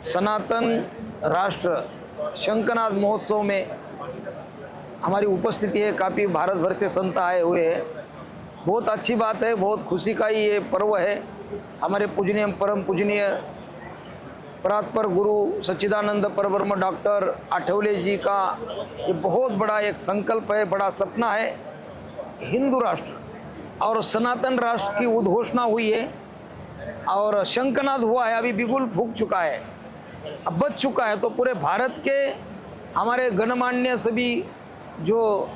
सनातन राष्ट्र शंखनाद महोत्सव में हमारी उपस्थिति है। काफ़ी भारत भर से संत आए हुए हैं। बहुत अच्छी बात है, बहुत खुशी का ही ये पर्व है। हमारे पूजनीय परम पूजनीय परात्पर गुरु सच्चिदानंद परब्रह्म डॉक्टर आठवले जी का ये बहुत बड़ा एक संकल्प है, बड़ा सपना है। हिंदू राष्ट्र और सनातन राष्ट्र की उद्घोषणा हुई है और शंखनाद हुआ है, अभी बिगुल फूंक चुका है, अब बच चुका है। तो पूरे भारत के हमारे गणमान्य सभी जो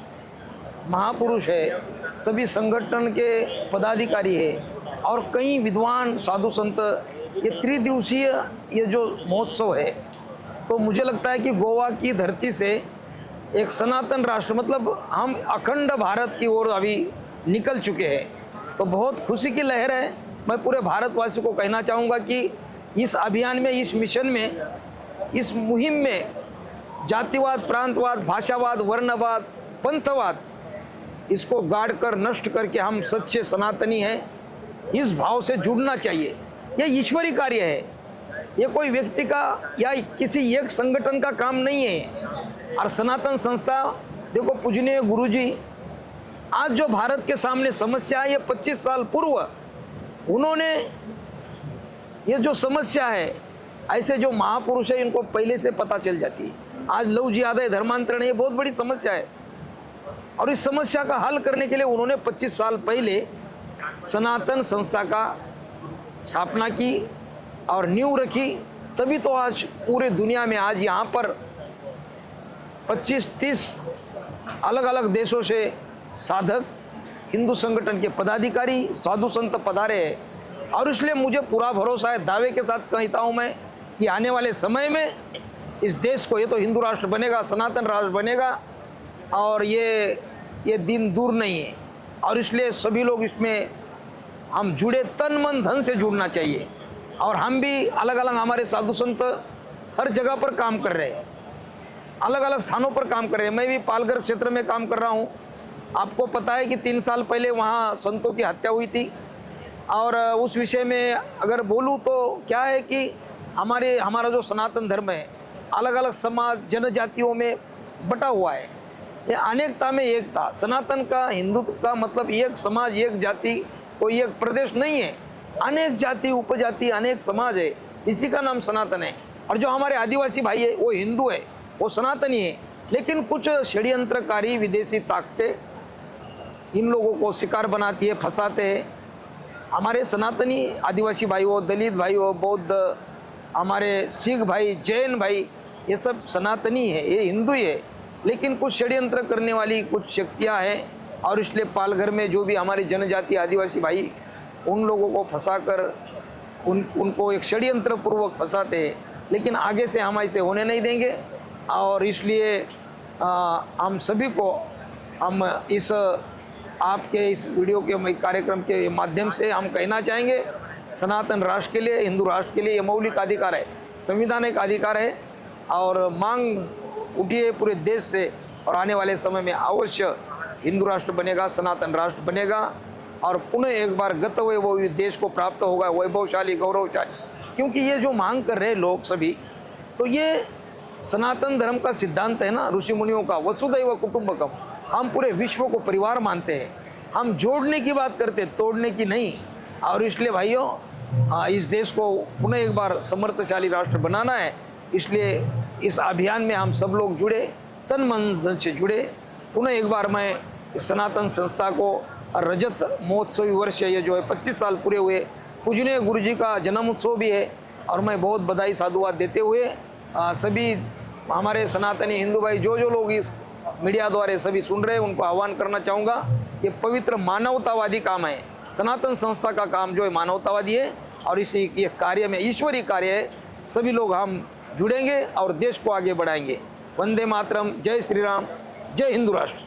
महापुरुष है, सभी संगठन के पदाधिकारी है और कई विद्वान साधु संत, ये त्रिदिवसीय ये जो महोत्सव है, तो मुझे लगता है कि गोवा की धरती से एक सनातन राष्ट्र मतलब हम अखंड भारत की ओर अभी निकल चुके हैं। तो बहुत खुशी की लहर है। मैं पूरे भारतवासियों को कहना चाहूँगा कि इस अभियान में, इस मिशन में, इस मुहिम में जातिवाद, प्रांतवाद, भाषावाद, वर्णवाद, पंथवाद इसको गाड़ कर नष्ट करके हम सच्चे सनातनी हैं, इस भाव से जुड़ना चाहिए। ये ईश्वरी कार्य है, ये कोई व्यक्ति का या किसी एक संगठन का काम नहीं है। और सनातन संस्था देखो, पूजनीय गुरुजी आज जो भारत के सामने समस्या है, ये 25 साल पूर्व उन्होंने ये जो समस्या है, ऐसे जो महापुरुष है इनको पहले से पता चल जाती है। आज लव जिहाद, धर्मांतरण, ये बहुत बड़ी समस्या है और इस समस्या का हल करने के लिए उन्होंने 25 साल पहले सनातन संस्था का स्थापना की और नींव रखी। तभी तो आज पूरे दुनिया में आज यहाँ पर 25-30 अलग अलग देशों से साधक, हिंदू संगठन के पदाधिकारी, साधु संत पधारे हैं। और इसलिए मुझे पूरा भरोसा है, दावे के साथ कहता हूँ मैं कि आने वाले समय में इस देश को, ये तो हिंदू राष्ट्र बनेगा, सनातन राष्ट्र बनेगा और ये दिन दूर नहीं है। और इसलिए सभी लोग इसमें हम जुड़े, तन मन धन से जुड़ना चाहिए। और हम भी अलग अलग, हमारे साधु संत हर जगह पर काम कर रहे हैं, अलग अलग स्थानों पर काम कर रहे हैं। मैं भी पालघर क्षेत्र में काम कर रहा हूँ। आपको पता है कि 3 साल पहले वहाँ संतों की हत्या हुई थी और उस विषय में अगर बोलूँ तो क्या है कि हमारा जो सनातन धर्म है अलग अलग समाज, जनजातियों में बटा हुआ है। ये अनेकता में एकता, सनातन का, हिंदुत्व का मतलब एक समाज, एक जाति, कोई एक प्रदेश नहीं है। अनेक जाति, उपजाति, अनेक समाज है, इसी का नाम सनातन है। और जो हमारे आदिवासी भाई है वो हिंदू है, वो सनातनी है। लेकिन कुछ षड्यंत्रकारी विदेशी ताकतें इन लोगों को शिकार बनाती है, फंसाते हैं। हमारे सनातनी आदिवासी भाई हो, दलित भाई हो, बौद्ध, हमारे सिख भाई, जैन भाई, ये सब सनातनी है, ये हिंदू ही है। लेकिन कुछ षड्यंत्र करने वाली कुछ शक्तियाँ हैं और इसलिए पालघर में जो भी हमारी जनजाति आदिवासी भाई, उन लोगों को फंसाकर उनको एक षड्यंत्र पूर्वक फंसाते हैं। लेकिन आगे से हम ऐसे होने नहीं देंगे और इसलिए हम सभी को, हम इस आपके इस वीडियो के कार्यक्रम के माध्यम से हम कहना चाहेंगे, सनातन राष्ट्र के लिए, हिंदू राष्ट्र के लिए ये मौलिक अधिकार है, संवैधानिक अधिकार है। और मांग उठी है पूरे देश से और आने वाले समय में अवश्य हिंदू राष्ट्र बनेगा, सनातन राष्ट्र बनेगा और पुनः एक बार गत वैभव देश को प्राप्त होगा, वैभवशाली, गौरवशाली। क्योंकि ये जो मांग कर रहे लोग सभी, तो ये सनातन धर्म का सिद्धांत है ना, ऋषि मुनियों का, वसुधैव कुटुंबकम। हम पूरे विश्व को परिवार मानते हैं, हम जोड़ने की बात करते हैं, तोड़ने की नहीं। और इसलिए भाइयों, इस देश को पुनः एक बार समर्थशाली राष्ट्र बनाना है। इसलिए इस अभियान में हम सब लोग जुड़े, तन मन धन से जुड़े। पुनः एक बार मैं इस सनातन संस्था को रजत महोत्सवी वर्ष है, ये जो है 25 साल पूरे हुए, पूजनीय गुरु जी का जन्म उत्सव भी है और मैं बहुत बधाई साधुवाद देते हुए सभी हमारे सनातनी हिंदू भाई, जो लोग इस मीडिया द्वारा सभी सुन रहे हैं, उनको आह्वान करना चाहूँगा। ये पवित्र मानवतावादी काम है, सनातन संस्था का काम जो है मानवतावादी है और इसी ये कार्य में ईश्वरीय कार्य है। सभी लोग हम जुड़ेंगे और देश को आगे बढ़ाएंगे। वंदे मातरम, जय श्री राम, जय हिंदू राष्ट्र।